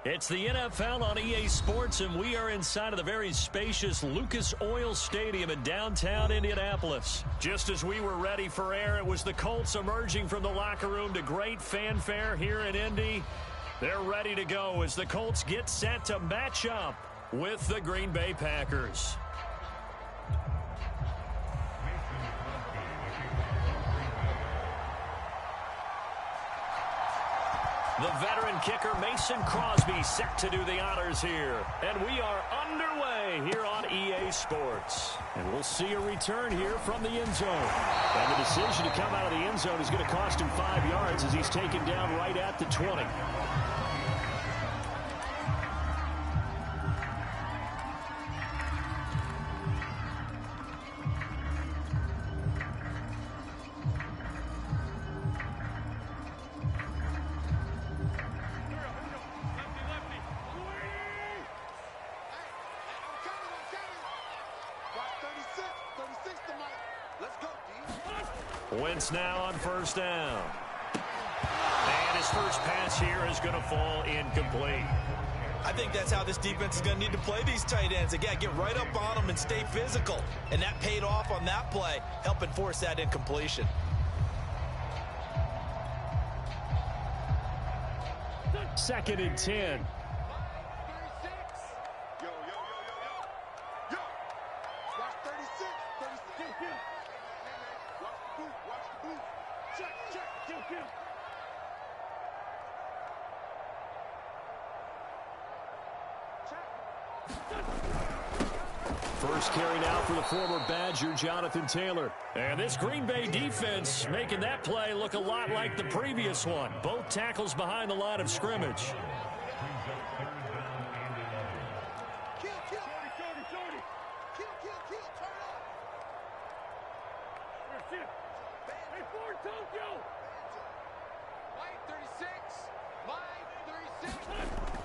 It's the NFL on EA Sports, and we are inside of the very spacious Lucas Oil Stadium in downtown Indianapolis. Just as we were ready for air, it was the Colts emerging from the locker room to great fanfare here in Indy. They're ready to go as the Colts get set to match up with the Green Bay Packers. The veteran kicker Mason Crosby set to do the honors here. And we are underway here on EA Sports. And we'll see a return here from the end zone. And the decision to come out of the end zone is going to cost him 5 yards as he's taken down right at the 20. Wentz now on first down. And his first pass here is going to fall incomplete. I think that's how this defense is going to need to play these tight ends. Again, get right up on them and stay physical. And that paid off on that play, helping force that incompletion. Second and 10. First carry now for the former Badger, Jonathan Taylor. And this Green Bay defense making that play look a lot like the previous one. Both tackles behind the line of scrimmage.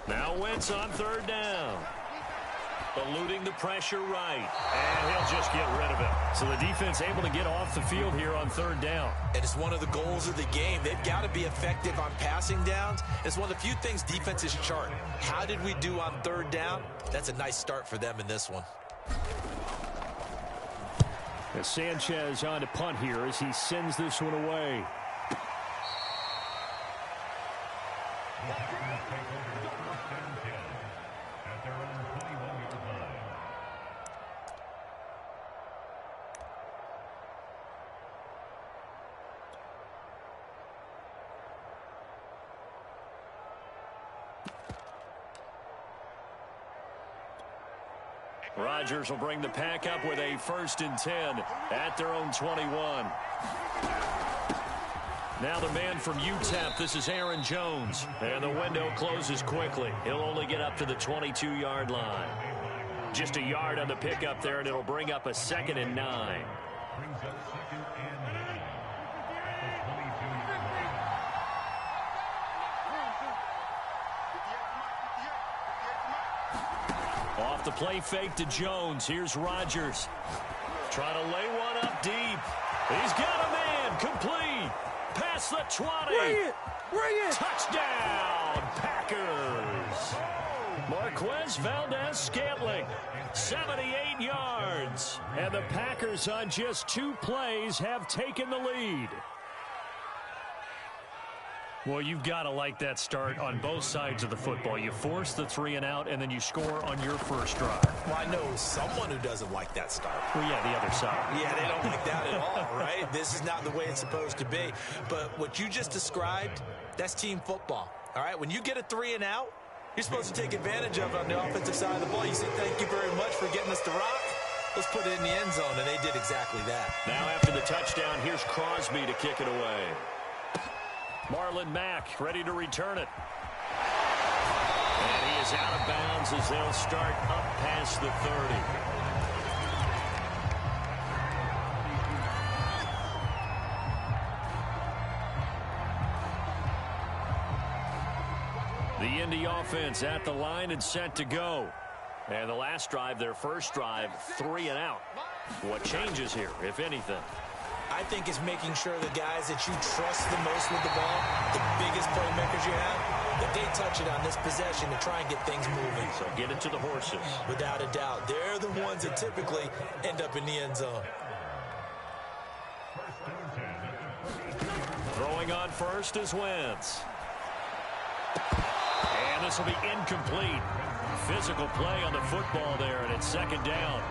Now Wentz on third down. Eluding the pressure right. And he'll just get rid of it. So the defense able to get off the field here on third down. And it's one of the goals of the game. They've got to be effective on passing downs. It's one of the few things defenses chart. How did we do on third down? That's a nice start for them in this one. As Sanchez on to punt here as he sends this one away. Rodgers will bring the pack up with a 1st and 10 at their own 21. Now the man from UTEP, this is Aaron Jones. And the window closes quickly. He'll only get up to the 22-yard line. Just a yard on the pickup there, and it'll bring up a 2nd and 9. Off the play fake to Jones. Here's Rodgers. Trying to lay one up deep. He's got a man. Complete. Past the 20. Bring it. Bring it. Touchdown, Packers. Marquez Valdez-Scantling, 78 yards. And the Packers on just 2 plays have taken the lead. Well, you've got to like that start on both sides of the football. You force the 3 and out, and then you score on your first drive. Well, I know someone who doesn't like that start. Well, yeah, the other side. Yeah, they don't like that at all, right? This is not the way it's supposed to be. But what you just described, that's team football, all right? When you get a 3 and out, you're supposed to take advantage of it on the offensive side of the ball. You say, thank you very much for getting us to rock. Let's put it in the end zone, and they did exactly that. Now after the touchdown, here's Crosby to kick it away. Marlon Mack ready to return it. And he is out of bounds as they'll start up past the 30. The Indy offense at the line and set to go. And the last drive, their first drive, 3 and out. What changes here, if anything? I think it's making sure the guys that you trust the most with the ball, the biggest playmakers you have, if they touch it on this possession to try and get things moving. So get it to the horses. Without a doubt. They're the ones that typically end up in the end zone. Throwing on first is Wentz. And this will be incomplete. Physical play on the football there, and it's second down.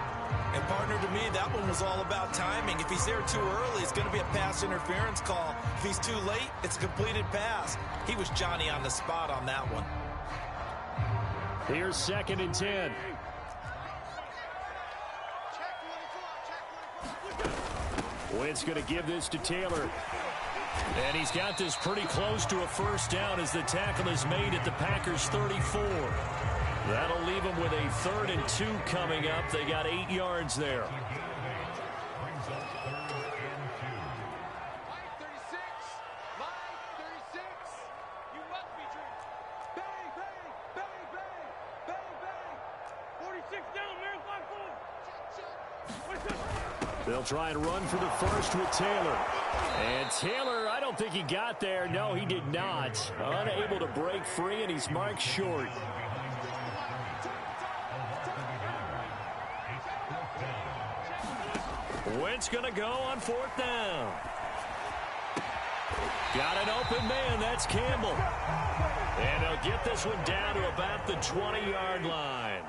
And partner, to me, that one was all about timing. If he's there too early, it's going to be a pass interference call. If he's too late, it's a completed pass. He was Johnny on the spot on that one. Here's 2nd and 10. Wentz going to give this to Taylor. And he's got this pretty close to a first down as the tackle is made at the Packers' 34. That'll leave them with a 3rd and 2 coming up. They got 8 yards there. They'll try and run for the first with Taylor. And Taylor, I don't think he got there. No, he did not. Unable to break free, and he's marked short. Wentz going to go on 4th down. Got an open man. That's Campbell. And they'll get this one down to about the 20-yard line.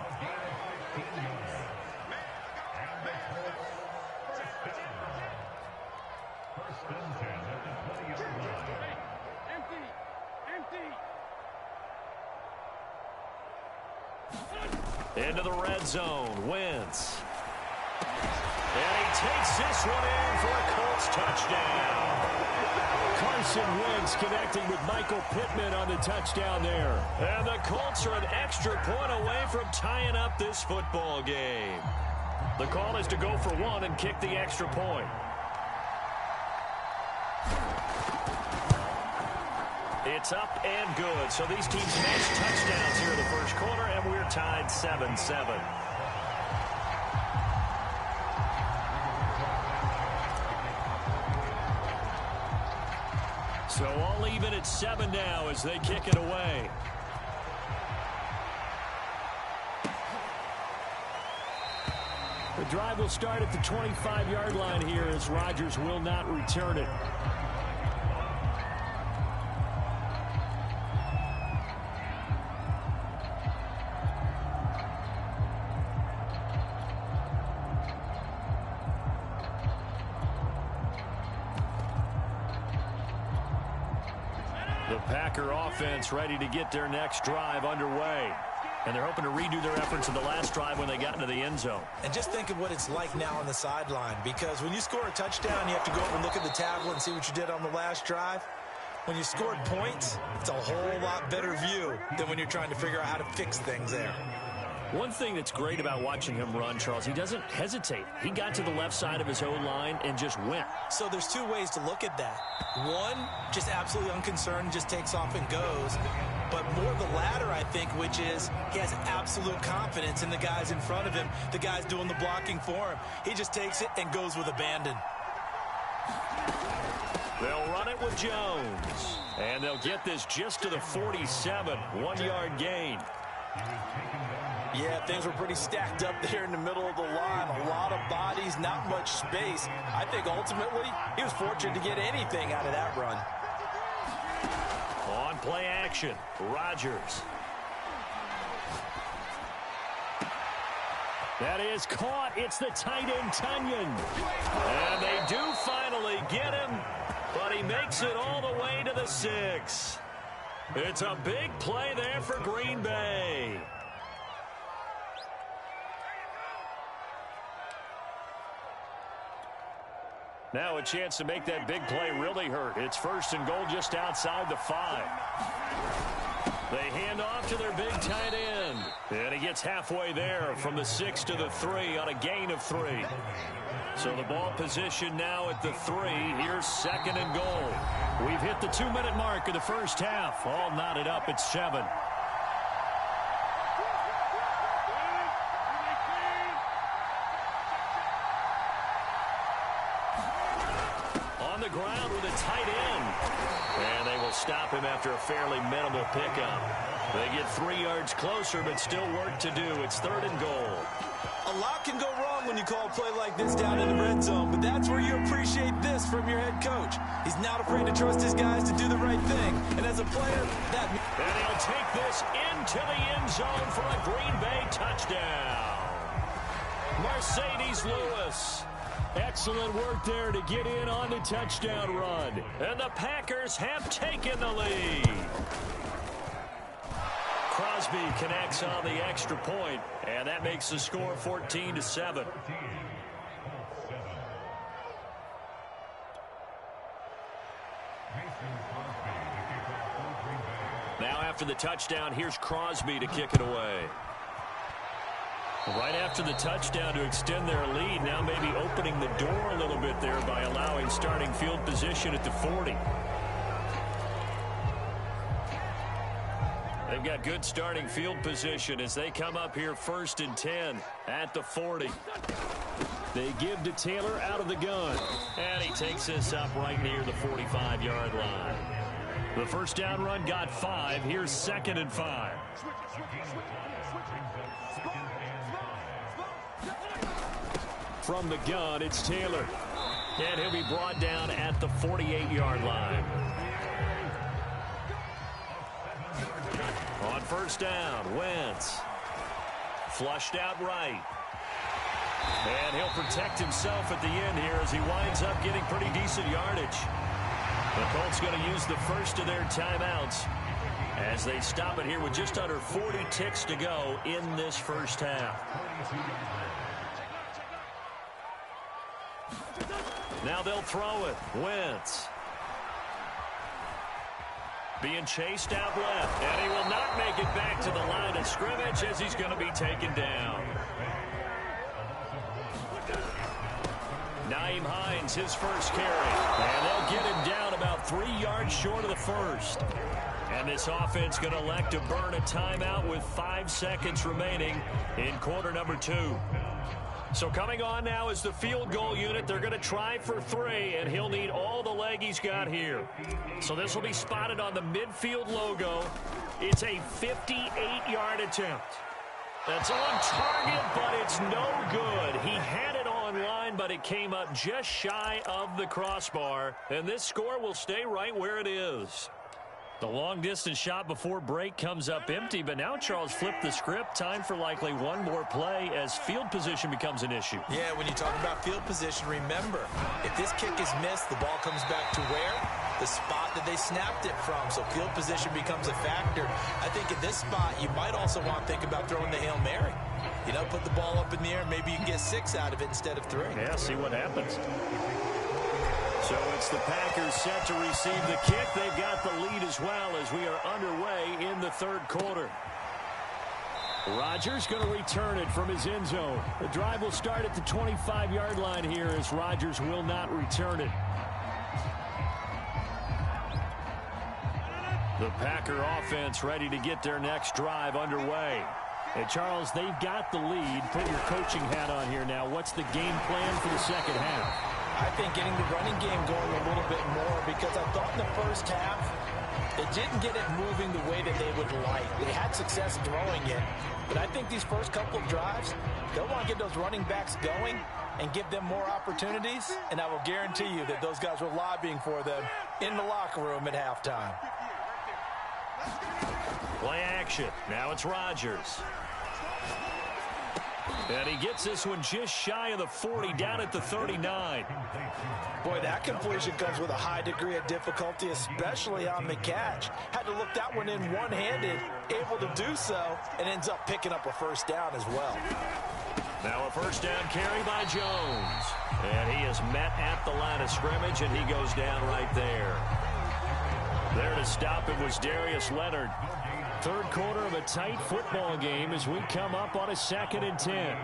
Into the red zone, Wentz. And he takes this one in for a Colts touchdown. Carson Wentz connecting with Michael Pittman on the touchdown there. And the Colts are an extra point away from tying up this football game. The call is to go for 1 and kick the extra point. It's up and good. So these teams match touchdowns here in the first quarter, and we're tied 7-7. So all even at 7 now as they kick it away. The drive will start at the 25-yard line here as Rodgers will not return it. The Packer offense ready to get their next drive underway. And they're hoping to redo their efforts in the last drive when they got into the end zone. And just think of what it's like now on the sideline, because when you score a touchdown, you have to go over and look at the tablet and see what you did on the last drive. When you scored points, it's a whole lot better view than when you're trying to figure out how to fix things there. One thing that's great about watching him run, Charles, he doesn't hesitate. He got to the left side of his own line and just went. So there's two ways to look at that. One, just absolutely unconcerned, just takes off and goes. But more the latter, I think, which is he has absolute confidence in the guys in front of him, the guys doing the blocking for him. He just takes it and goes with abandon. They'll run it with Jones. And they'll get this just to the 47, 1-yard gain. Yeah, things were pretty stacked up there in the middle of the line. A lot of bodies, not much space. I think ultimately he was fortunate to get anything out of that run. On play action, Rodgers. That is caught. It's the tight end, Tunyon. And they do finally get him, but he makes it all the way to the 6. It's a big play there for Green Bay. Now a chance to make that big play really hurt. It's 1st and goal just outside the 5. They hand off to their big tight end. And he gets halfway there from the 6 to the 3 on a gain of 3. So the ball position now at the 3. Here's 2nd and goal. We've hit the 2-minute mark of the first half. All knotted up at 7. ground with a tight end. And they will stop him after a fairly minimal pickup. They get 3 yards closer, but still work to do. It's 3rd and goal. A lot can go wrong when you call a play like this down in the red zone, but that's where you appreciate this from your head coach. He's not afraid to trust his guys to do the right thing. And as a player, that... And he'll take this into the end zone for a Green Bay touchdown. Mercedes Lewis. Excellent work there to get in on the touchdown run. And the Packers have taken the lead. Crosby connects on the extra point, and that makes the score 14-7. Now after the touchdown, here's Crosby to kick it away. Right after the touchdown to extend their lead, now maybe opening the door a little bit there by allowing starting field position at the 40. They've got good starting field position as they come up here 1st and 10 at the 40. They give to Taylor out of the gun. And he takes this up right near the 45-yard line. The first down run got 5. Here's 2nd and 5. From the gun, it's Taylor. And he'll be brought down at the 48-yard line. On first down, Wentz. Flushed out right. And he'll protect himself at the end here as he winds up getting pretty decent yardage. The Colts going to use the first of their timeouts as they stop it here with just under 40 ticks to go in this first half. Now they'll throw it. Wentz. Being chased out left. And he will not make it back to the line of scrimmage as he's going to be taken down. Nyheim Hines, his first carry. And they'll get him down about 3 yards short of the first. And this offense going to elect to burn a timeout with 5 seconds remaining in quarter number 2. So coming on now is the field goal unit. They're going to try for 3, and he'll need all the leg he's got here. So this will be spotted on the midfield logo. It's a 58-yard attempt. That's on target, but it's no good. He had it on line, but it came up just shy of the crossbar. And this score will stay right where it is. The long-distance shot before break comes up empty, but now Charles flipped the script. Time for likely one more play as field position becomes an issue. Yeah, when you talk about field position, remember, if this kick is missed, the ball comes back to where? The spot that they snapped it from. So field position becomes a factor. I think in this spot, you might also want to think about throwing the Hail Mary. You know, put the ball up in the air. Maybe you can get 6 out of it instead of 3. Yeah, see what happens. So it's the Packers set to receive the kick. They've got the lead as well as we are underway in the third quarter. Rodgers going to return it from his end zone. The drive will start at the 25-yard line here as Rodgers will not return it. The Packer offense ready to get their next drive underway. And Charles, they've got the lead. Put your coaching hat on here now. What's the game plan for the second half? I think getting the running game going a little bit more, because I thought in the first half they didn't get it moving the way that they would like. They had success throwing it, but I think these first couple of drives, they'll want to get those running backs going and give them more opportunities, and I will guarantee you that those guys were lobbying for them in the locker room at halftime. Play action. Now it's Rodgers. And he gets this one just shy of the 40, down at the 39. Boy, that completion comes with a high degree of difficulty, especially on the catch. Had to look that one in one-handed, able to do so, and ends up picking up a first down as well. Now a first down carry by Jones. And he is met at the line of scrimmage, and he goes down right there. There to stop it was Darius Leonard. Third quarter of a tight football game as we come up on a 2nd and 10.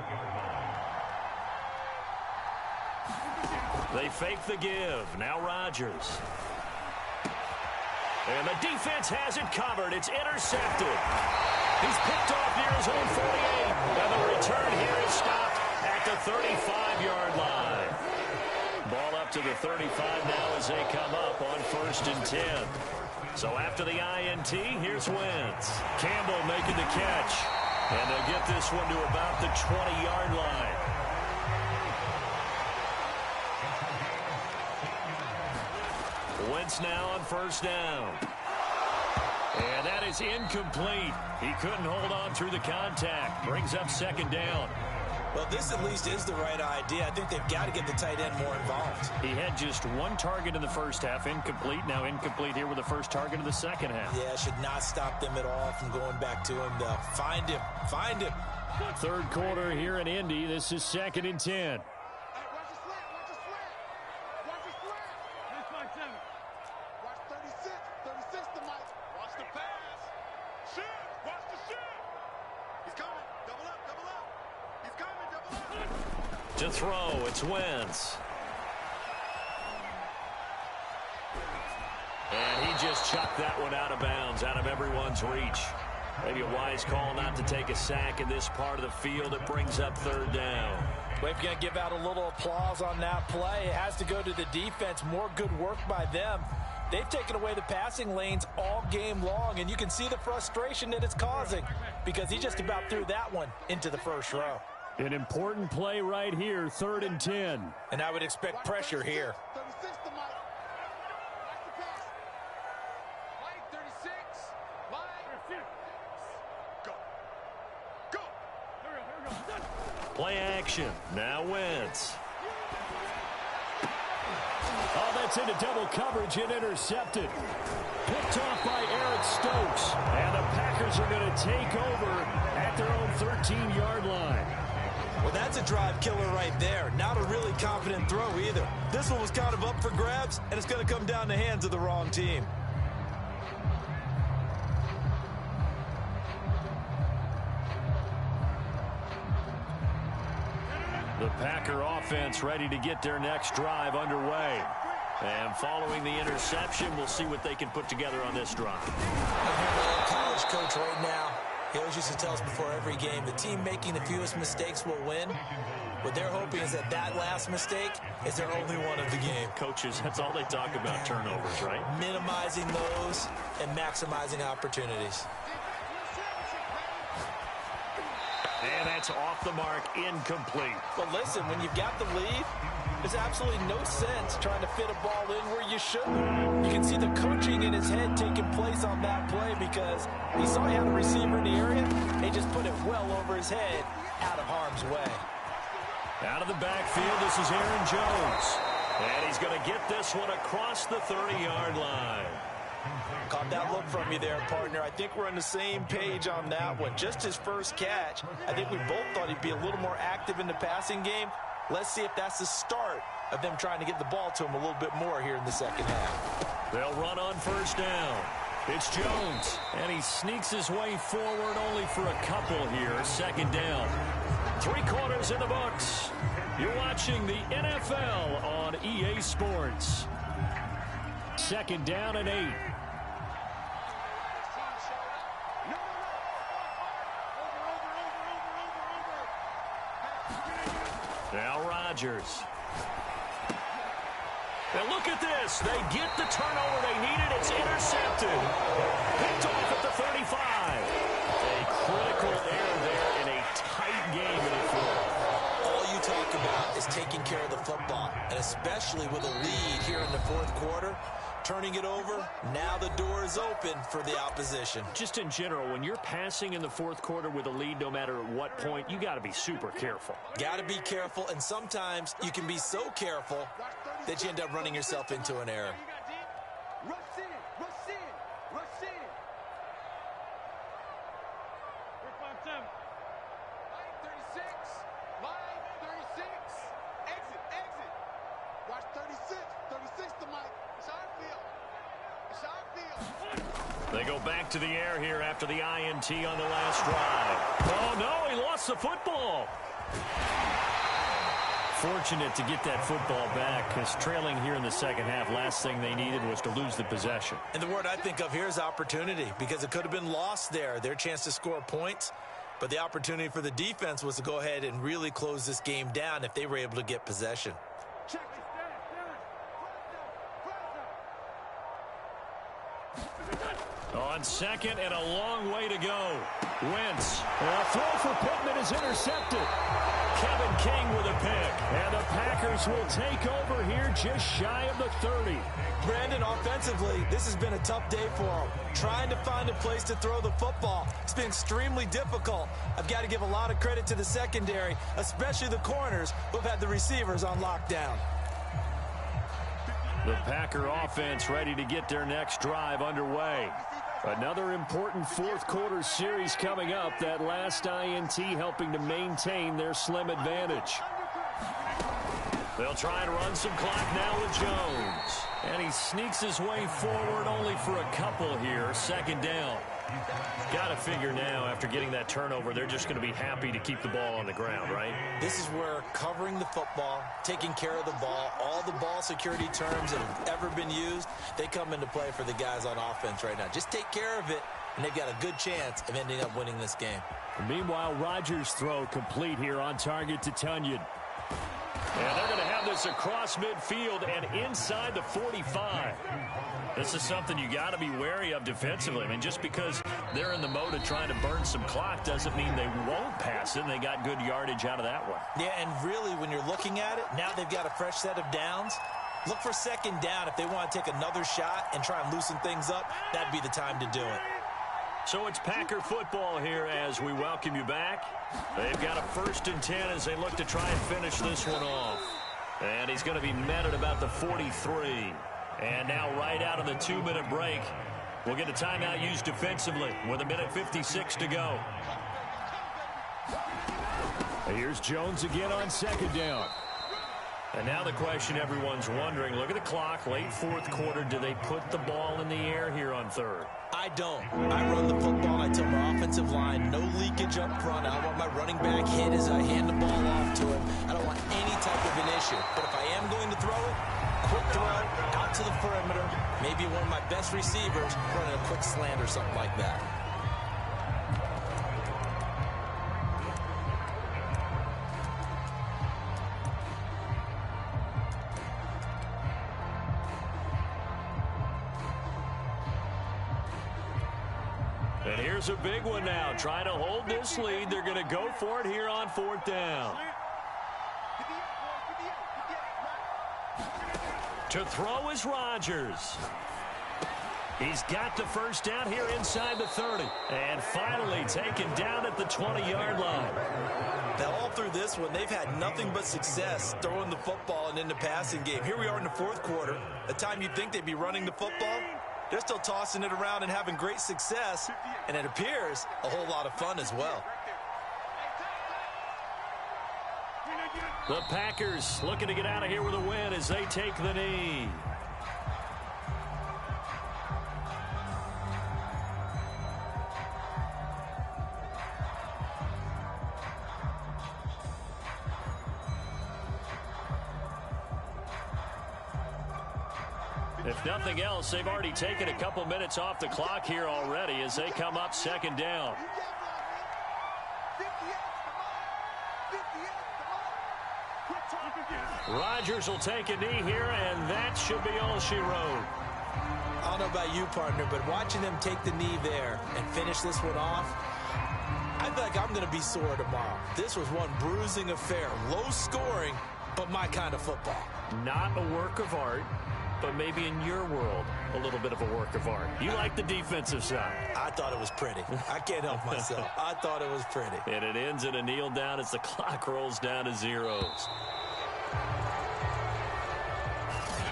They fake the give. Now Rodgers. And the defense has it covered. It's intercepted. He's picked off near his own 48. And the return here is stopped at the 35-yard line. Ball up to the 35 now as they come up on 1st and 10. So after the INT, here's Wentz. Campbell making the catch. And they'll get this one to about the 20-yard line. Wentz now on 1st down. And that is incomplete. He couldn't hold on through the contact. Brings up 2nd down. Well, this at least is the right idea. I think they've got to get the tight end more involved. He had just 1 target in the first half, incomplete. Now incomplete here with the first target of the second half. Yeah, should not stop them at all from going back to him. They'll find him. Find him. 3rd quarter here in Indy. This is 2nd and 10. To throw, it's Wentz. And he just chucked that one out of bounds, out of everyone's reach. Maybe a wise call not to take a sack in this part of the field. It brings up 3rd down. We're going to give out a little applause on that play. It has to go to the defense. More good work by them. They've taken away the passing lanes all game long, and you can see the frustration that it's causing because he just about threw that one into the first row. An important play right here, 3rd and 10. And I would expect pressure here. Play action. Now Wentz. Oh, that's into double coverage and intercepted. Picked off by Eric Stokes. And the Packers are going to take over at their own 13-yard line. Well, that's a drive killer right there. Not a really confident throw either. This one was kind of up for grabs, and it's going to come down the hands of the wrong team. The Packer offense ready to get their next drive underway. And following the interception, we'll see what they can put together on this drive. I'm hearing my old college coach right now. He always used to tell us before every game, the team making the fewest mistakes will win. What they're hoping is that last mistake is their only one of the game. Coaches, that's all they talk about, turnovers, right? Minimizing those and maximizing opportunities. And that's off the mark, incomplete. But listen, when you've got the lead, there's absolutely no sense trying to fit a ball in where you shouldn't. You can see the coaching in his head taking place on that play because he saw he had a receiver in the area. He just put it well over his head, out of harm's way. Out of the backfield, this is Aaron Jones. And he's going to get this one across the 30-yard line. Caught that look from you there, partner. I think we're on the same page on that one. Just his first catch, I think we both thought he'd be a little more active in the passing game. Let's see if that's the start of them trying to get the ball to him a little bit more here in the second half. They'll run on 1st down. It's Jones, and he sneaks his way forward only for a couple here. 2nd down. 3 quarters in the books. You're watching the NFL on EA Sports. 2nd down and 8. Now Rodgers. And look at this. They get the turnover they needed. It's intercepted. Picked off at the 35. A critical error there in a tight game in the fourth. All you talk about is taking care of the football, and especially with a lead here in the 4th quarter. Turning it over, now the door is open for the opposition. Just in general, when you're passing in the 4th quarter with a lead, no matter at what point, you got to be super careful. Got to be careful, and sometimes you can be so careful that you end up running yourself into an error. They go back to the air here after the INT on the last drive. Oh, no, he lost the football. Fortunate to get that football back, because trailing here in the second half, last thing they needed was to lose the possession. And the word I think of here is opportunity, because it could have been lost there. Their chance to score points, but the opportunity for the defense was to go ahead and really close this game down if they were able to get possession. On second and a long way to go. Wentz. A throw for Pittman is intercepted. Kevin King with a pick. And the Packers will take over here just shy of the 30. Brandon, offensively, this has been a tough day for them. Trying to find a place to throw the football. It's been extremely difficult. I've got to give a lot of credit to the secondary, especially the corners who've had the receivers on lockdown. The Packer offense ready to get their next drive underway. Another important fourth quarter series coming up. That last INT helping to maintain their slim advantage. They'll try and run some clock now with Jones. And he sneaks his way forward only for a couple here. Second down. Got to figure now, after getting that turnover, they're just going to be happy to keep the ball on the ground, right? This is where covering the football, taking care of the ball, all the ball security terms that have ever been used, they come into play for the guys on offense right now. Just take care of it, and they've got a good chance of ending up winning this game. Meanwhile, Rodgers' throw complete here on target to Tunyon. And they're going to have this across midfield and inside the 45. This is something you got to be wary of defensively. I mean, just because they're in the mode of trying to burn some clock doesn't mean they won't pass it. And they got good yardage out of that one. Yeah, and really, when you're looking at it, now they've got a fresh set of downs. Look for second down. If they want to take another shot and try and loosen things up, that'd be the time to do it. So it's Packer football here as we welcome you back. They've got a 1st and 10 as they look to try and finish this one off. And he's going to be met at about the 43. And now right out of the 2-minute break, we'll get a timeout used defensively with 1:56 to go. Here's Jones again on second down. And now the question everyone's wondering, look at the clock, late fourth quarter, do they put the ball in the air here on third? I don't. I run the football. I tell my offensive line, no leakage up front. I don't want my running back hit as I hand the ball off to him. I don't want any type of an issue. But if I am going to throw it, quick throw, out to the perimeter, maybe one of my best receivers running a quick slant or something like that. And here's a big one now. Trying to hold this lead. They're going to go for it here on 4th down. To throw is Rodgers. He's got the first down here inside the 30. And finally taken down at the 20-yard line. Now, all through this one, they've had nothing but success throwing the football and in the passing game. Here we are in the fourth quarter. A time you'd think they'd be running the football. They're still tossing it around and having great success, and it appears a whole lot of fun as well. The Packers looking to get out of here with a win as they take the knee. If nothing else, they've already taken a couple minutes off the clock here already as they come up second down. Rodgers will take a knee here, and that should be all she wrote. I don't know about you, partner, but watching them take the knee there and finish this one off, I feel like I'm going to be sore tomorrow. This was one bruising affair. Low scoring, but my kind of football. Not a work of art, but maybe in your world, a little bit of a work of art. You like the defensive side. I thought it was pretty. I can't help myself. I thought it was pretty. And it ends in a kneel down as the clock rolls down to zeros.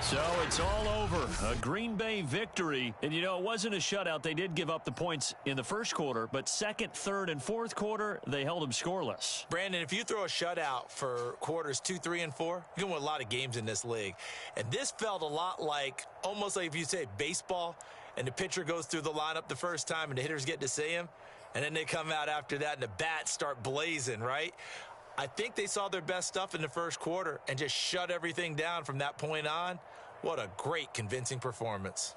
So it's all over. A Green Bay victory. And, you know, it wasn't a shutout. They did give up the points in the first quarter, but second, third, and fourth quarter, they held them scoreless. Brandon, if you throw a shutout for quarters 2, 3, and 4, you can win a lot of games in this league. And this felt a lot like, almost like if you say baseball, and the pitcher goes through the lineup the first time and the hitters get to see him, and then they come out after that and the bats start blazing, right? I think they saw their best stuff in the first quarter and just shut everything down from that point on. What a great, convincing performance.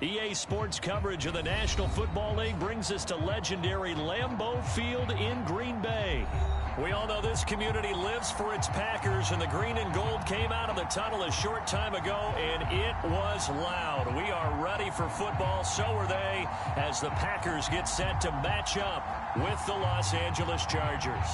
EA Sports coverage of the National Football League brings us to legendary Lambeau Field in Green Bay. We all know this community lives for its Packers, and the green and gold came out of the tunnel a short time ago, and it was loud. We are ready for football, so are they, as the Packers get set to match up with the Los Angeles Chargers.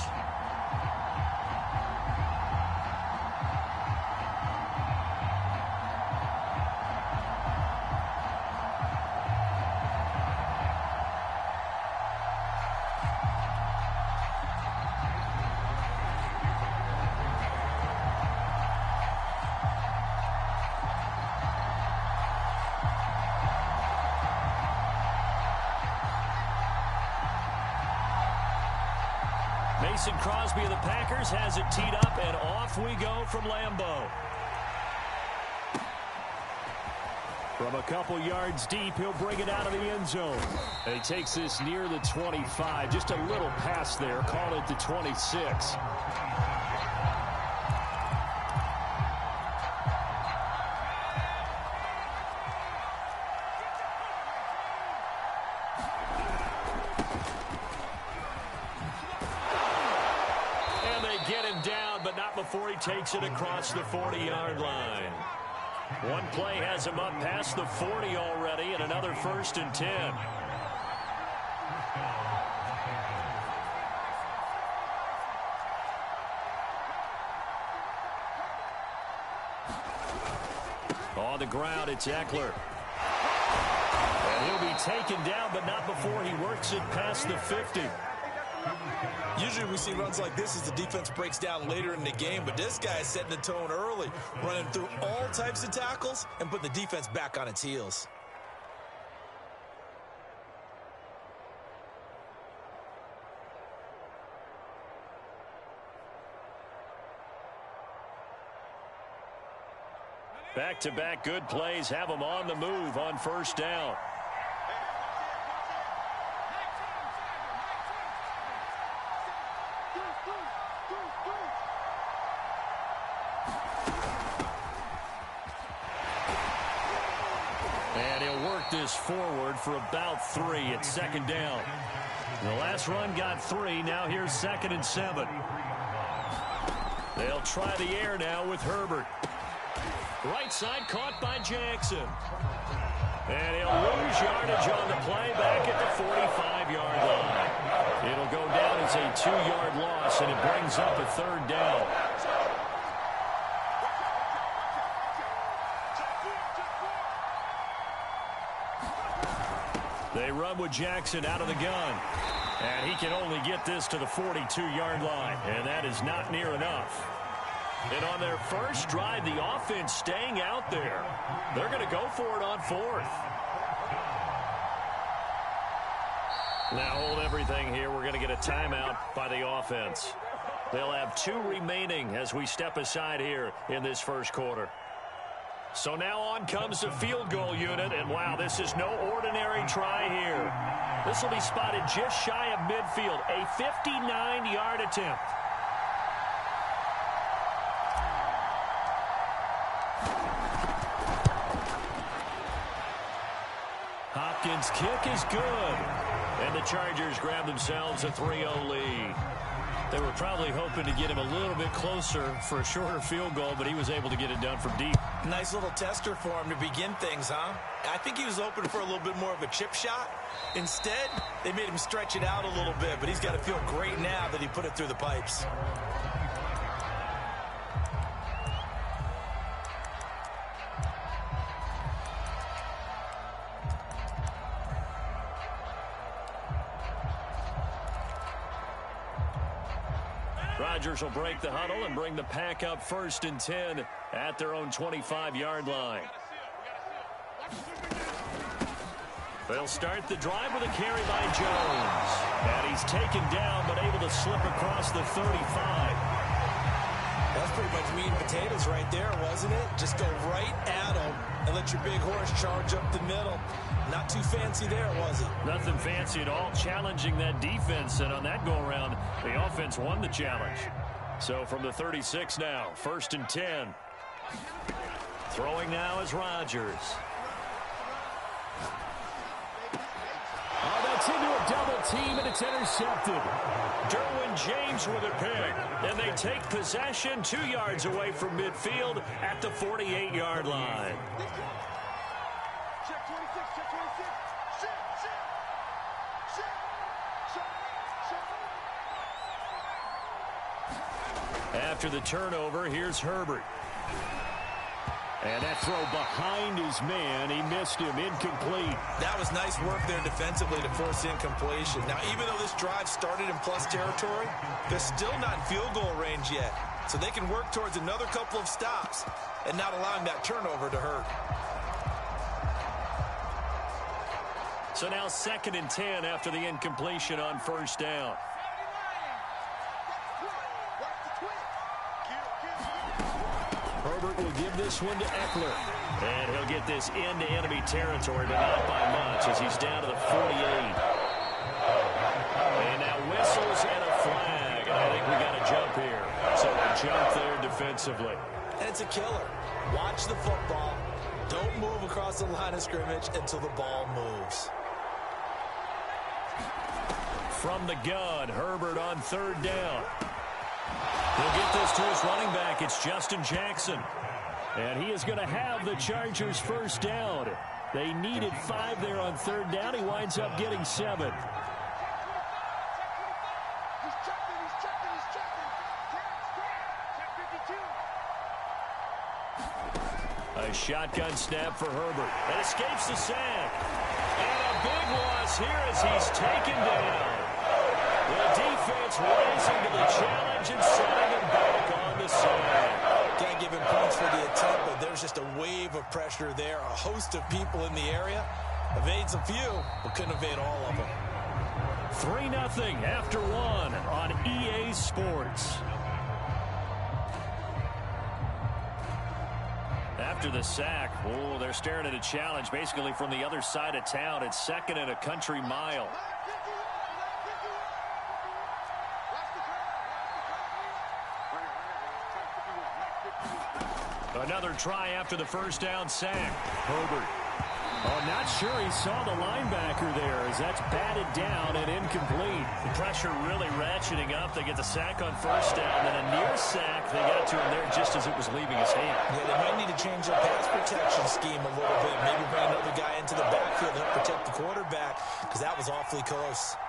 Mason Crosby of the Packers has it teed up, and off we go from Lambeau. From a couple yards deep, he'll bring it out of the end zone. And he takes this near the 25. Just a little pass there. Call it the 26. Before he takes it across the 40-yard line. One play has him up past the 40 already, and another 1st and 10. On the ground, it's Eckler. And he'll be taken down, but not before he works it past the 50. Usually we see runs like this as the defense breaks down later in the game, but this guy is setting the tone early, running through all types of tackles and putting the defense back on its heels. Back-to-back good plays have them on the move on 1st down. And he'll work this forward for about 3 at 2nd down. The last run got 3. Now here's 2nd and 7. They'll try the air now with Herbert. Right side caught by Jackson. And he'll lose yardage on the play back at the 45-yard line. It'll go down as a 2-yard loss, and it brings up a 3rd down. They run with Jackson out of the gun. And he can only get this to the 42-yard line. And that is not near enough. And on their first drive, the offense staying out there. They're going to go for it on 4th. Now hold everything here. We're going to get a timeout by the offense. They'll have 2 remaining as we step aside here in this first quarter. So now on comes the field goal unit, and wow, this is no ordinary try here. This will be spotted just shy of midfield, a 59-yard attempt. Hopkins' kick is good, and the Chargers grab themselves a 3-0 lead. They were probably hoping to get him a little bit closer for a shorter field goal, but he was able to get it done from deep. Nice little tester for him to begin things, huh? I think he was hoping for a little bit more of a chip shot. Instead, they made him stretch it out a little bit, but he's got to feel great now that he put it through the pipes. Rodgers will break the huddle and bring the pack up 1st and 10 at their own 25-yard line. They'll start the drive with a carry by Jones. And he's taken down but able to slip across the 35. That's pretty much meat and potatoes right there, wasn't it? Just go right at him and let your big horse charge up the middle. Not too fancy there, was it? Nothing fancy at all, challenging that defense. And on that go-around, the offense won the challenge. So from the 36 now, 1st and 10. Throwing now is Rodgers. Gets into a double team, and it's intercepted. Derwin James with a pick. And they take possession 2 yards away from midfield at the 48-yard line. Check 26, check 26. After the turnover, here's Herbert. And that throw behind his man, he missed him, incomplete. That was nice work there defensively to force incompletion. Now, even though this drive started in plus territory, they're still not in field goal range yet. So they can work towards another couple of stops and not allowing that turnover to hurt. So now 2nd and 10 after the incompletion on first down. Herbert will give this one to Eckler. And he'll get this into enemy territory, but not by much as he's down to the 48. And now whistles and a flag. And I think we got a jump here. So a jump there defensively. And it's a killer. Watch the football. Don't move across the line of scrimmage until the ball moves. From the gun, Herbert on 3rd down. He'll get this to his running back. It's Justin Jackson. And he is going to have the Chargers first down. They needed 5 there on 3rd down. He winds up getting 7. A shotgun snap for Herbert. And escapes the sack. And a big loss here as he's taken down. The defense rising to the challenge and setting him back on the side. Can't give him points for the attempt, but there's just a wave of pressure there. A host of people in the area. Evades a few, but couldn't evade all of them. 3-0 after 1 on EA Sports. After the sack, they're staring at a challenge basically from the other side of town. It's 2nd and a country mile. Another try after the first down sack. Herbert. Oh, not sure he saw the linebacker there as that's batted down and incomplete. The pressure really ratcheting up. They get the sack on first down, then a near sack. They got to him there just as it was leaving his hand. Yeah, they might need to change their pass protection scheme a little bit. Maybe bring another guy into the backfield to help protect the quarterback, because that was awfully close.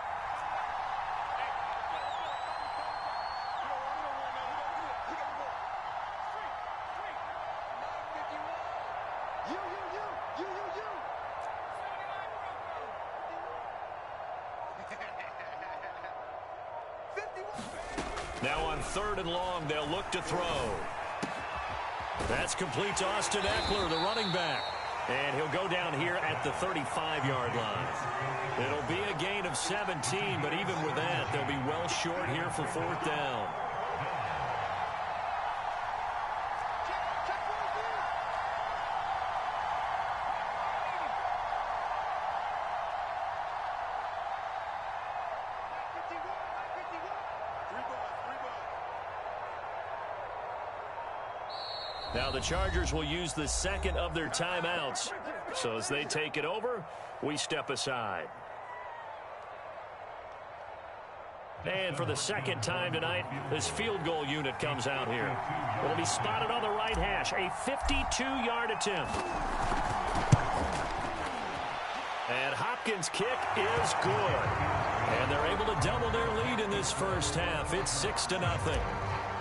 Now on 3rd and long, they'll look to throw. That's complete to Austin Eckler, the running back. And he'll go down here at the 35-yard line. It'll be a gain of 17, but even with that, they'll be well short here for 4th down. Now the Chargers will use the 2nd of their timeouts. So as they take it over, we step aside. And for the 2nd time tonight, this field goal unit comes out here. It'll be spotted on the right hash. A 52-yard attempt. And Hopkins' kick is good. And they're able to double their lead in this first half. It's 6-0.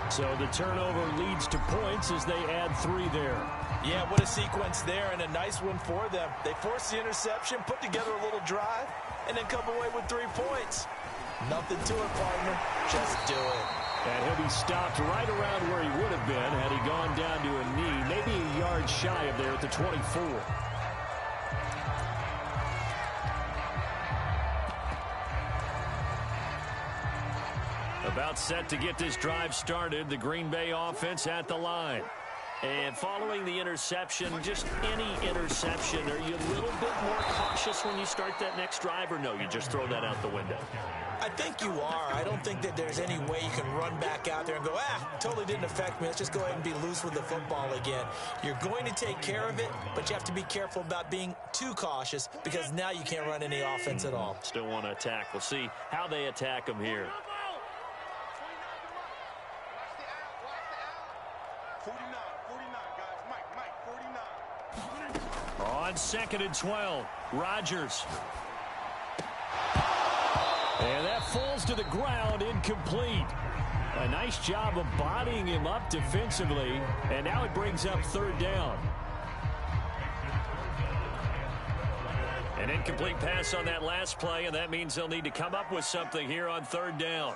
So the turnover leads to points as they add 3 there. Yeah, what a sequence there, and a nice one for them. They forced the interception, put together a little drive, and then come away with 3 points. Nothing to it, partner. Just do it. And he'll be stopped right around where he would have been had he gone down to a knee, maybe a yard shy of there at the 24. About set to get this drive started. The Green Bay offense at the line. And following the interception, just any interception, are you a little bit more cautious when you start that next drive, or no, you just throw that out the window? I think you are. I don't think that there's any way you can run back out there and go, totally didn't affect me. Let's just go ahead and be loose with the football again. You're going to take care of it, but you have to be careful about being too cautious because now you can't run any offense at all. Still want to attack. We'll see how they attack them here. 49, guys. Mike, 49. On 2nd and 12, Rodgers. And that falls to the ground, incomplete. A nice job of bodying him up defensively, and now it brings up 3rd down. An incomplete pass on that last play, and that means they'll need to come up with something here on 3rd down.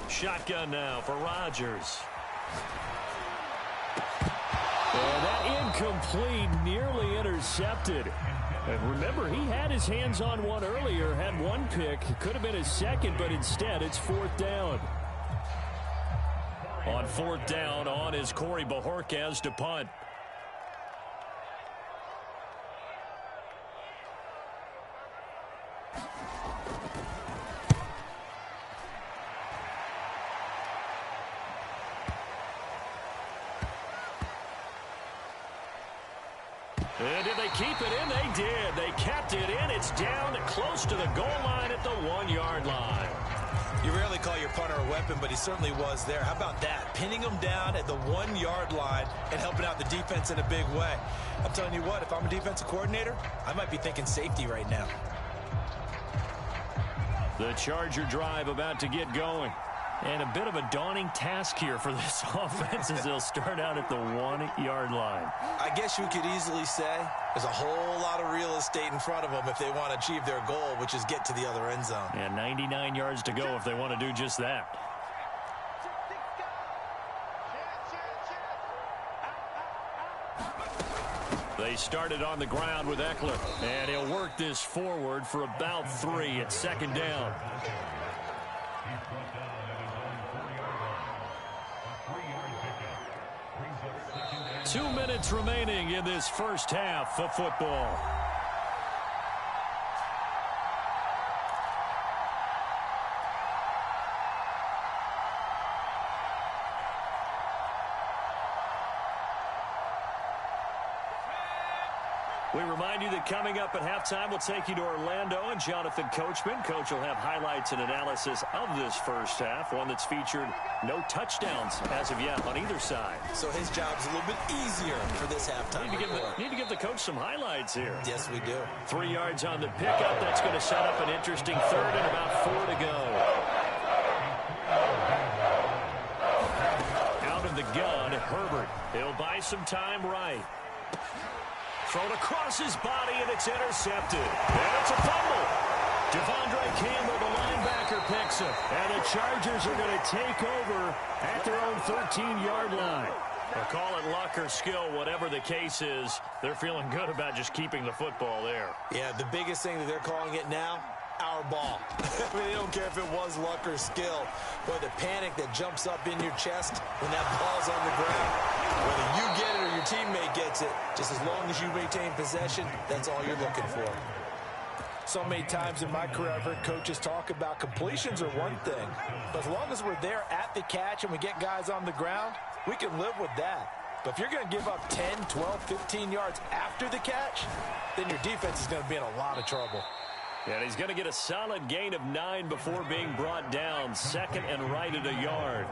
Shotgun now for Rodgers. And that incomplete, nearly intercepted. And remember, he had his hands on one earlier, had one pick. Could have been his second, but instead it's 4th down. On 4th down, on is Corey Bajorquez to punt. And did they keep it in? They did. They kept it in. It's down close to the goal line at the 1-yard line. You rarely call your punter a weapon, but he certainly was there. How about that? Pinning him down at the 1-yard line and helping out the defense in a big way. I'm telling you what, if I'm a defensive coordinator, I might be thinking safety right now. The Charger drive about to get going. And a bit of a daunting task here for this offense as they'll start out at the 1-yard line. I guess you could easily say there's a whole lot of real estate in front of them if they want to achieve their goal, which is get to the other end zone. And 99 yards to go if they want to do just that. They started on the ground with Eckler, and he'll work this forward for about 3 at 2nd down. Two minutes remaining in this first half of football. We remind you that coming up at halftime, we'll take you to Orlando and Jonathan Coachman. Coach will have highlights and analysis of this first half, one that's featured no touchdowns as of yet on either side. So his job's a little bit easier for this halftime. Need to give the coach some highlights here. Yes, we do. 3 yards on the pickup. That's going to set up an interesting 3rd and about 4 to go. Out of the gun, Herbert. He'll buy some time right. Thrown across his body, and it's intercepted. And it's a fumble. Devondre Campbell, the linebacker, picks it. And the Chargers are going to take over at their own 13-yard line. Or call it luck or skill, whatever the case is, they're feeling good about just keeping the football there. Yeah, the biggest thing that they're calling it now, our ball. I mean, they don't care if it was luck or skill. But the panic that jumps up in your chest when that ball's on the ground, whether you get it or your teammate gets it, just as long as you maintain possession, that's all you're looking for. So many times in my career, I've heard coaches talk about completions are one thing. But as long as we're there at the catch and we get guys on the ground, we can live with that. But if you're going to give up 10, 12, 15 yards after the catch, then your defense is going to be in a lot of trouble. And he's going to get a solid gain of 9 before being brought down. 2nd and right at a yard.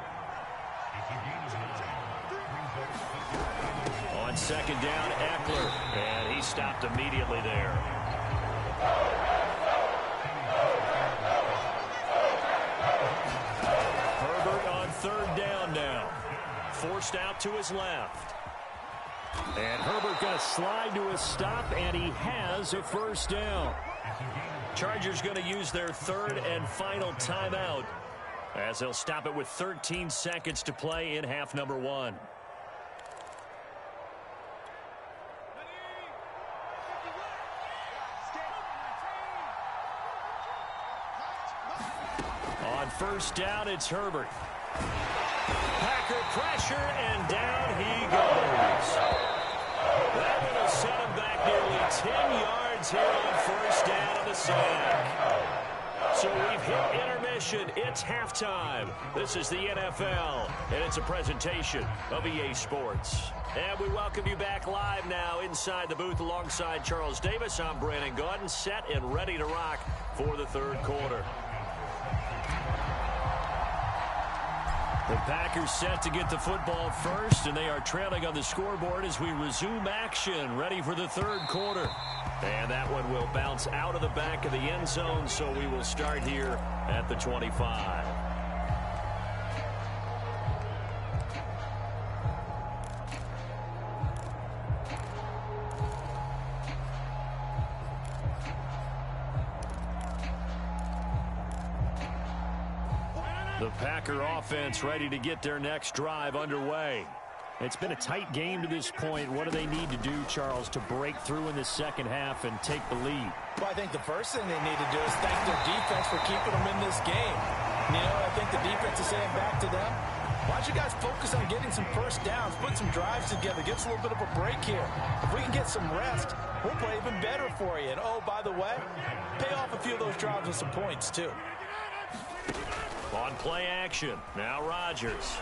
On 2nd down, Eckler. And he stopped immediately there. Herbert on 3rd down now. Forced out to his left. And Herbert going to slide to a stop, and he has a 1st down. Chargers going to use their 3rd and final timeout as they'll stop it with 13 seconds to play in half number 1. first down. It's Herbert. Packer pressure, and down he goes. That one will set him back nearly 10 yards here on first down on the sack. So we've hit intermission. It's halftime. This is the NFL, and it's a presentation of EA Sports. And we welcome you back live now inside the booth alongside Charles Davis. I'm Brandon Gaudin, set and ready to rock for the third quarter. The Packers set to get the football first, and they are trailing on the scoreboard as we resume action, ready for the third quarter. And that one will bounce out of the back of the end zone, so we will start here at the 25. The Packer offense ready to get their next drive underway. It's been a tight game to this point. What do they need to do, Charles, to break through in the second half and take the lead? Well, I think the first thing they need to do is thank their defense for keeping them in this game. You know, I think the defense is saying back to them, why don't you guys focus on getting some first downs, put some drives together, give us a little bit of a break here. If we can get some rest, we'll play even better for you. And, oh, by the way, pay off a few of those drives with some points, too. On play action, now Rodgers.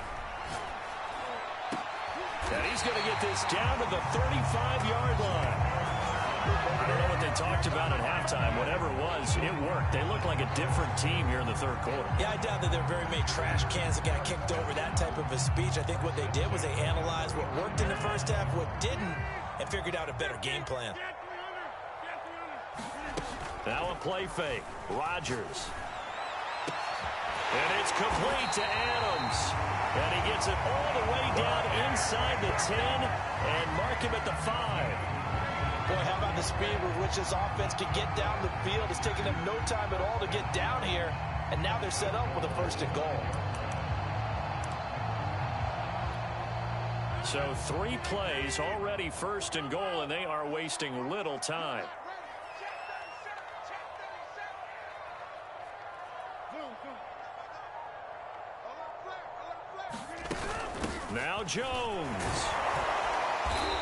And he's going to get this down to the 35-yard line. I don't know what they talked about at halftime. Whatever it was, it worked. They look like a different team here in the third quarter. Yeah, I doubt that they're very many trash cans that got kicked over, that type of a speech. I think what they did was they analyzed what worked in the first half, what didn't, and figured out a better game plan. Now a play fake. Rodgers. And it's complete to Adams. And he gets it all the way down inside the 10 and mark him at the 5. Boy, how about the speed with which this offense can get down the field? It's taken them no time at all to get down here. And now they're set up with a first and goal. So 3 plays already first and goal, and they are wasting little time. Now Jones.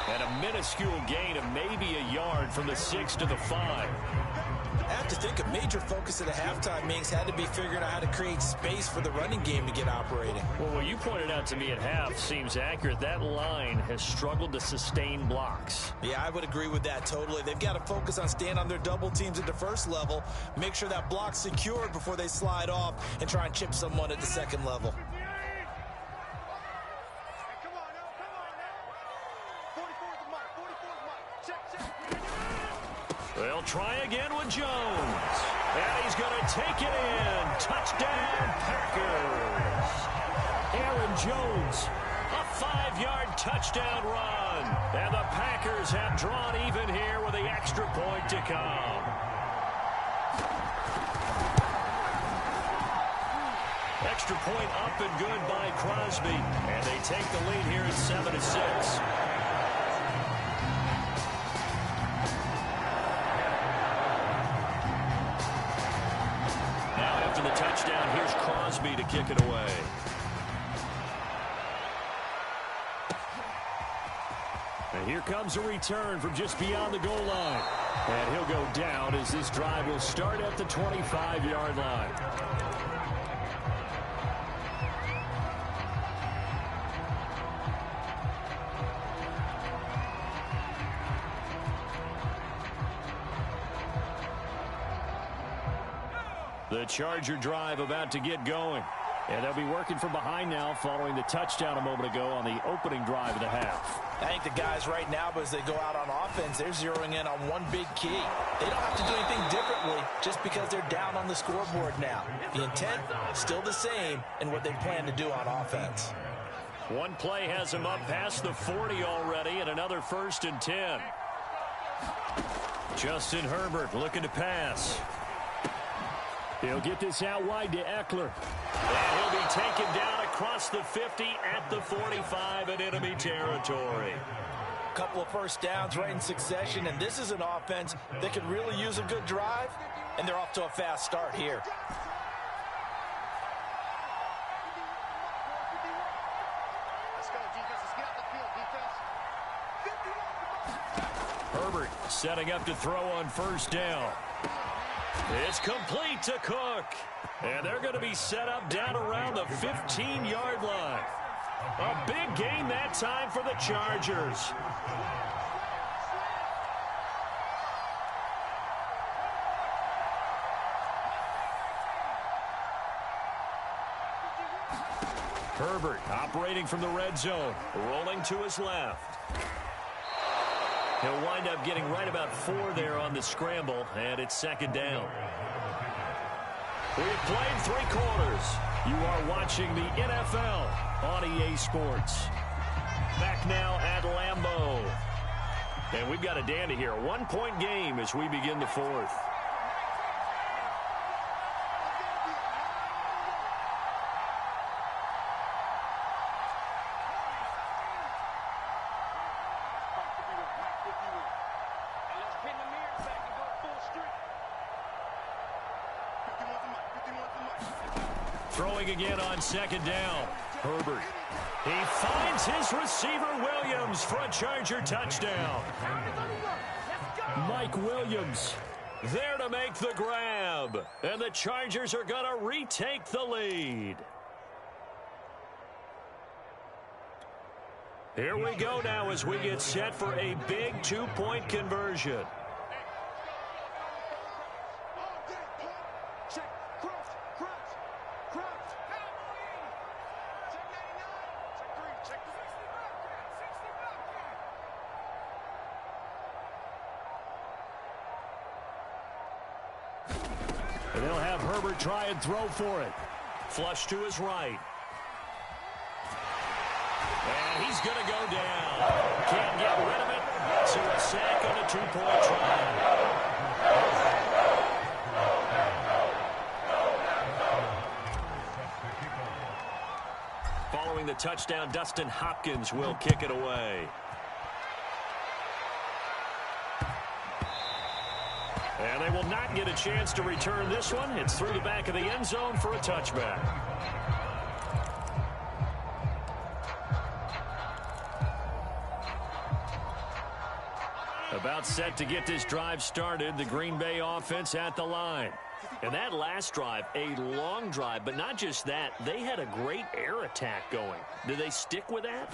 And a minuscule gain of maybe a yard from the 6 to the 5. I have to think a major focus at the halftime meetings had to be figuring out how to create space for the running game to get operating. Well, what you pointed out to me at half seems accurate. That line has struggled to sustain blocks. Yeah, I would agree with that totally. They've got to focus on staying on their double teams at the first level, make sure that block's secured before they slide off and try and chip someone at the second level. They'll try again with Jones. And he's going to take it in. Touchdown, Packers. Aaron Jones, a 5-yard touchdown run. And the Packers have drawn even here with the extra point to come. Extra point up and good by Crosby. And they take the lead here at 7-6. The touchdown, here's Crosby to kick it away. And here comes a return from just beyond the goal line. And he'll go down as this drive will start at the 25-yard line. The Charger drive about to get going. And they'll be working from behind now following the touchdown a moment ago on the opening drive of the half. I think the guys right now, as they go out on offense, they're zeroing in on one big key. They don't have to do anything differently just because they're down on the scoreboard now. The intent, still the same in what they plan to do on offense. One play has him up past the 40 already, and another 1st and 10. Justin Herbert looking to pass. He'll get this out wide to Eckler. And he'll be taken down across the 50 at the 45 in enemy territory. A couple of first downs right in succession, and this is an offense that could really use a good drive, and they're off to a fast start here. Setting up to throw on first down. It's complete to Cook. And they're going to be set up down around the 15-yard line. A big gain that time for the Chargers. Herbert operating from the red zone, rolling to his left. He'll wind up getting right about 4 there on the scramble, and it's second down. We've played 3 quarters. You are watching the NFL on EA Sports. Back now at Lambeau. And we've got a dandy here. A 1-point game as we begin the 4th. Throwing again on second down. Herbert. He finds his receiver, Williams, for a Charger touchdown. Mike Williams there to make the grab. And the Chargers are going to retake the lead. Here we go now as we get set for a big 2-point conversion. And they'll have Herbert try and throw for it. Flush to his right. And he's going to go down. Can't get rid of it. So a sack on a 2-point try. Following the touchdown, Dustin Hopkins will kick it away. And they will not get a chance to return this one. It's through the back of the end zone for a touchback. About set to get this drive started, the Green Bay offense at the line. And that last drive, a long drive, but not just that, they had a great air attack going. Do they stick with that?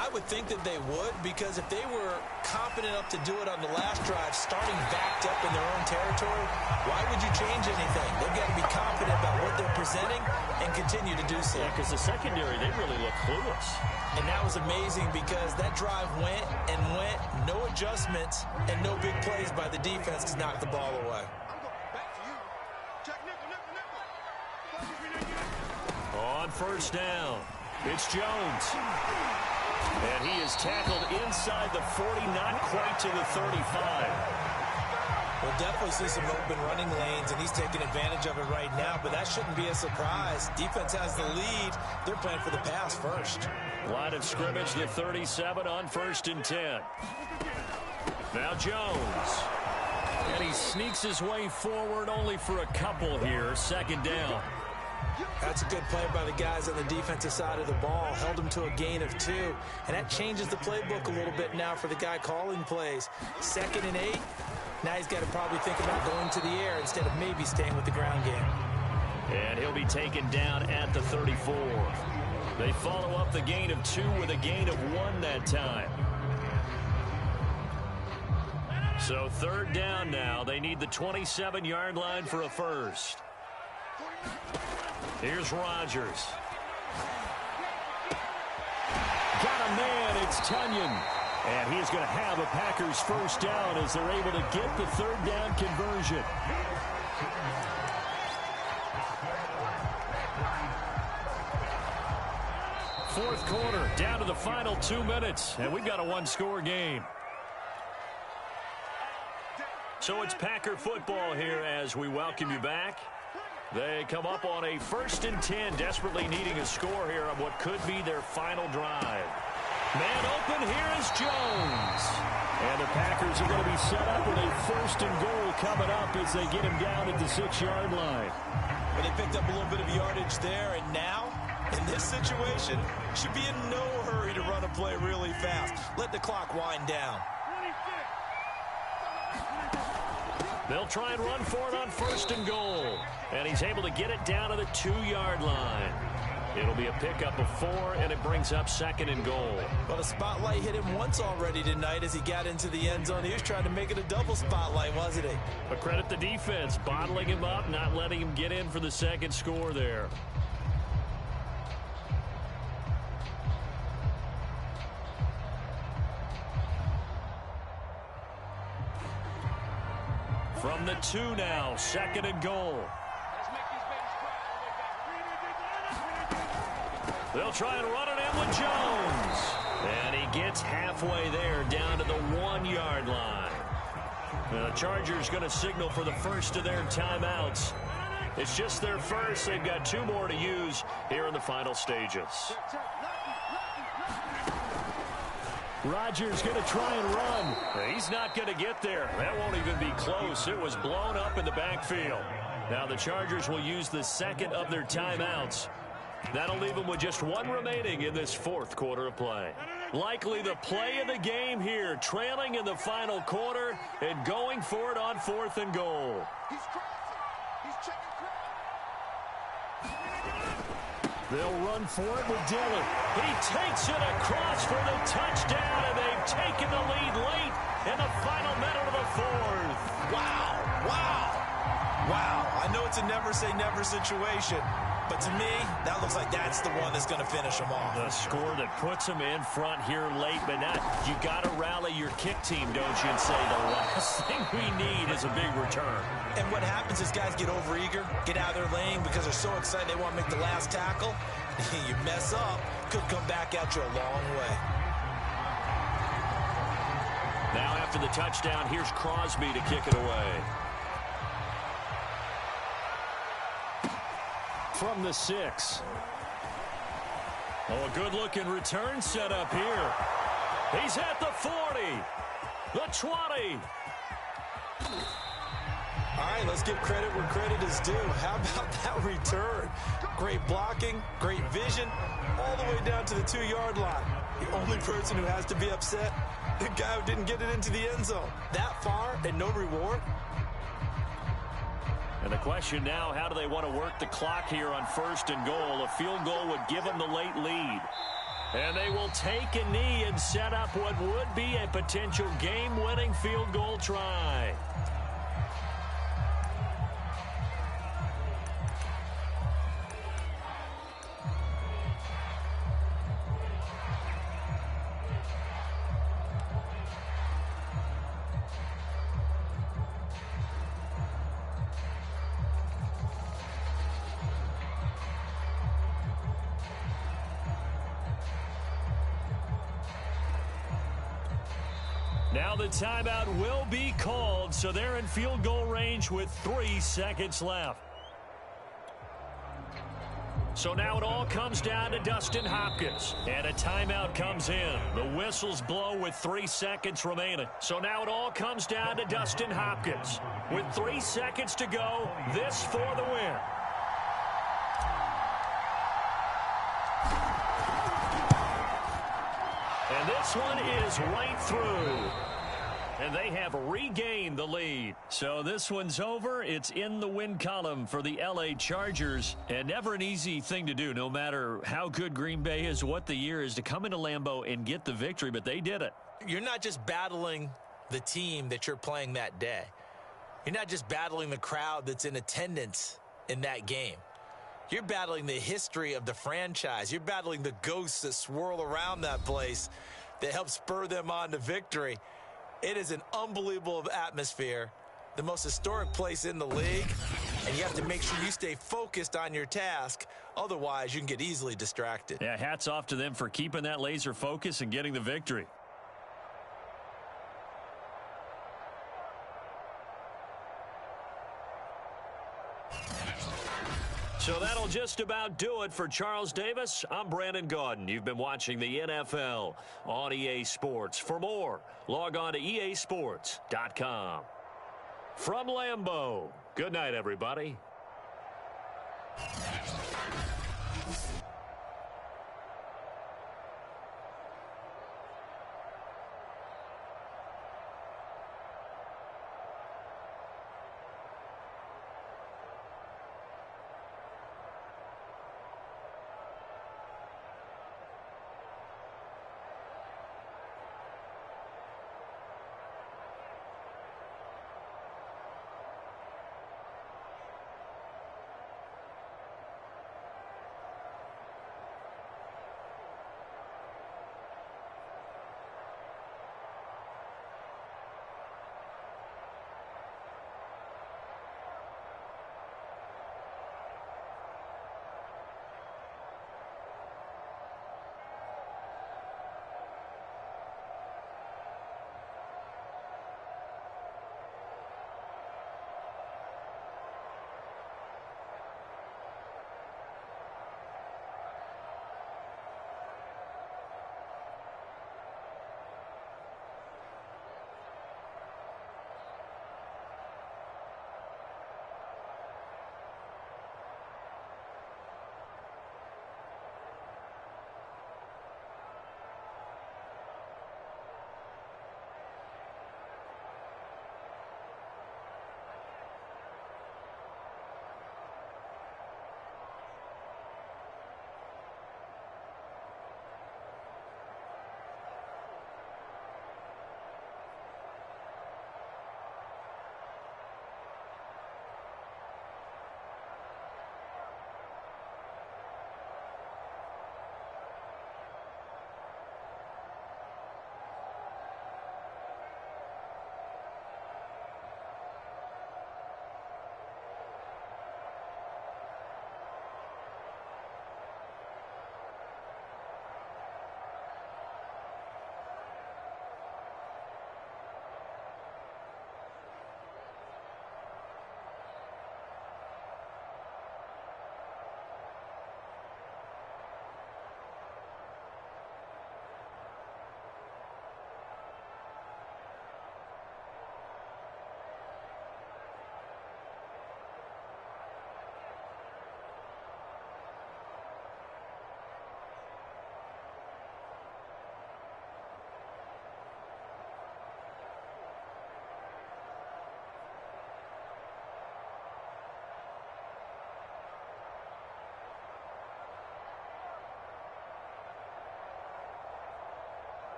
I would think that they would, because if they were confident enough to do it on the last drive, starting backed up in their own territory, why would you change anything? They've got to be confident about what they're presenting and continue to do so. Yeah, because the secondary, they really look clueless. And that was amazing because that drive went and went, no adjustments, and no big plays by the defense to knock the ball away. On first down, it's Jones. And he is tackled inside the 40, not quite to the 35. We'll definitely see some open running lanes, and he's taking advantage of it right now, but that shouldn't be a surprise. Defense has the lead. They're playing for the pass first. Line of scrimmage, the 37 on 1st and 10. Now Jones. And he sneaks his way forward only for a couple here. Second down. That's a good play by the guys on the defensive side of the ball. Held him to a gain of 2. And that changes the playbook a little bit now for the guy calling plays. 2nd and 8. Now he's got to probably think about going to the air instead of maybe staying with the ground game. And he'll be taken down at the 34. They follow up the gain of 2 with a gain of 1 that time. So 3rd down now. They need the 27-yard line for a first. Here's Rodgers. Got a man. It's Tunyon. And he is going to have a Packers first down as they're able to get the 3rd down conversion. Fourth quarter, down to the final 2 minutes, and we've got a 1-score game. So it's Packer football here as we welcome you back. They come up on a 1st and 10, desperately needing a score here on what could be their final drive. Man open, here is Jones. And the Packers are going to be set up with a 1st and goal coming up as they get him down at the 6-yard line. But they picked up a little bit of yardage there, and now, in this situation, should be in no hurry to run a play really fast. Let the clock wind down. They'll try and run for it on 1st and goal. And he's able to get it down to the 2-yard line. It'll be a pickup of 4, and it brings up 2nd and goal. Well, the spotlight hit him once already tonight as he got into the end zone. He was trying to make it a double spotlight, wasn't he? But credit the defense, bottling him up, not letting him get in for the 2nd score there. From the 2 now, 2nd and goal. They'll try and run it in with Jones. And he gets halfway there down to the 1-yard line. And the Chargers going to signal for the first of their timeouts. It's just their first. They've got 2 more to use here in the final stages. Rodgers going to try and run. He's not going to get there. That won't even be close. It was blown up in the backfield. Now the Chargers will use the 2nd of their timeouts. That'll leave them with just 1 remaining in this 4th quarter of play. Likely the play of the game here, trailing in the final quarter and going for it on 4th and goal. They'll run for it with Dillon. He takes it across for the touchdown, and they've taken the lead late in the final minute of the 4th. Wow, wow, wow. I know it's a never-say-never situation, but to me, that looks like that's the one that's going to finish them off. The score that puts them in front here late, but not. You got to rally your kick team, don't you, and say the last thing we need is a big return. And what happens is guys get overeager, get out of their lane because they're so excited they want to make the last tackle. You mess up, could come back at you a long way. Now after the touchdown, here's Crosby to kick it away. From the 6. Oh, a good-looking return set up here. He's at the 40, the 20. All right, let's give credit where credit is due. How about that return? Great blocking, great vision, all the way down to the 2-yard line. The only person who has to be upset, the guy who didn't get it into the end zone. That far and no reward? And the question now, how do they want to work the clock here on 1st and goal? A field goal would give them the late lead. And they will take a knee and set up what would be a potential game-winning field goal try. Now the timeout will be called, so they're in field goal range with 3 seconds left. So now it all comes down to Dustin Hopkins, and a timeout comes in. The whistles blow with 3 seconds remaining. So now it all comes down to Dustin Hopkins. With 3 seconds to go, this for the win. And this one is right through. And they have regained the lead. So this one's over. It's in the win column for the L.A. Chargers. And never an easy thing to do, no matter how good Green Bay is, what the year is, to come into Lambeau and get the victory. But they did it. You're not just battling the team that you're playing that day. You're not just battling the crowd that's in attendance in that game. You're battling the history of the franchise. You're battling the ghosts that swirl around that place that help spur them on to victory. It is an unbelievable atmosphere, the most historic place in the league, and you have to make sure you stay focused on your task. Otherwise, you can get easily distracted. Yeah, hats off to them for keeping that laser focus and getting the victory. So that'll just about do it for Charles Davis. I'm Brandon Gaudin. You've been watching the NFL on EA Sports. For more, log on to easports.com. From Lambeau, good night, everybody.